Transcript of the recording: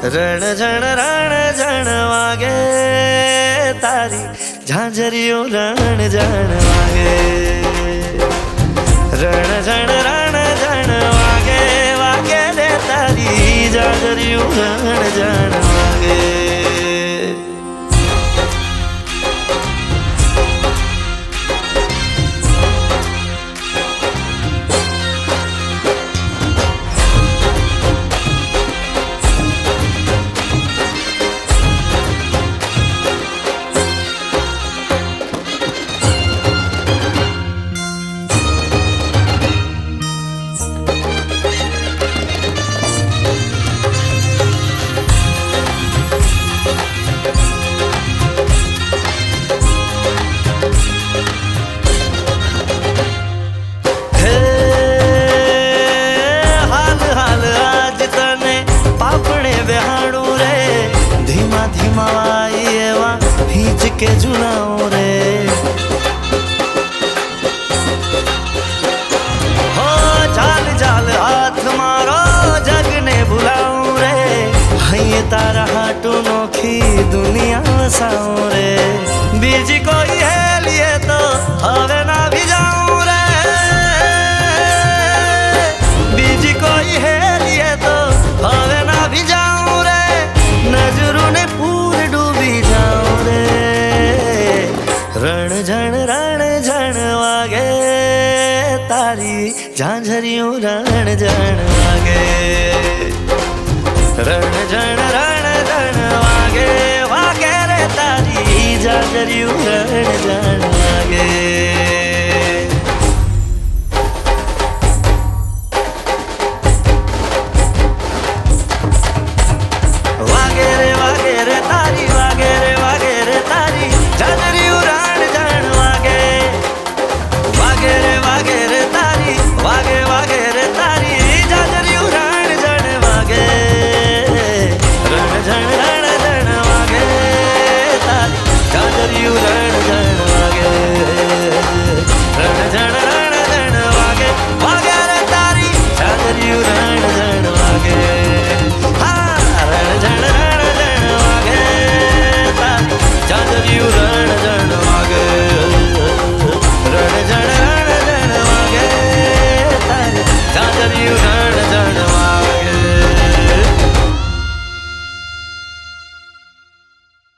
रण झण वागे तारी झांझरियों रण झण वागे। रण झण वागे वागे रे तारी झांझरियों रण झण वागे। के झुलाओ रे हो जाल जाल हाथ मारो जग ने बुलाओ रे। हये तारा हाटू नोखी दुनिया वसाओ रे। बीजी कोई है लिए तो हवे ना भी जाऊं रे। बीजी कोई है लिए तो हवे ना भी जाऊं रे। नजरों ने पूरे डूबी जाऊं रे। रण झण वागे तारी झांझरियों रण झण वागे।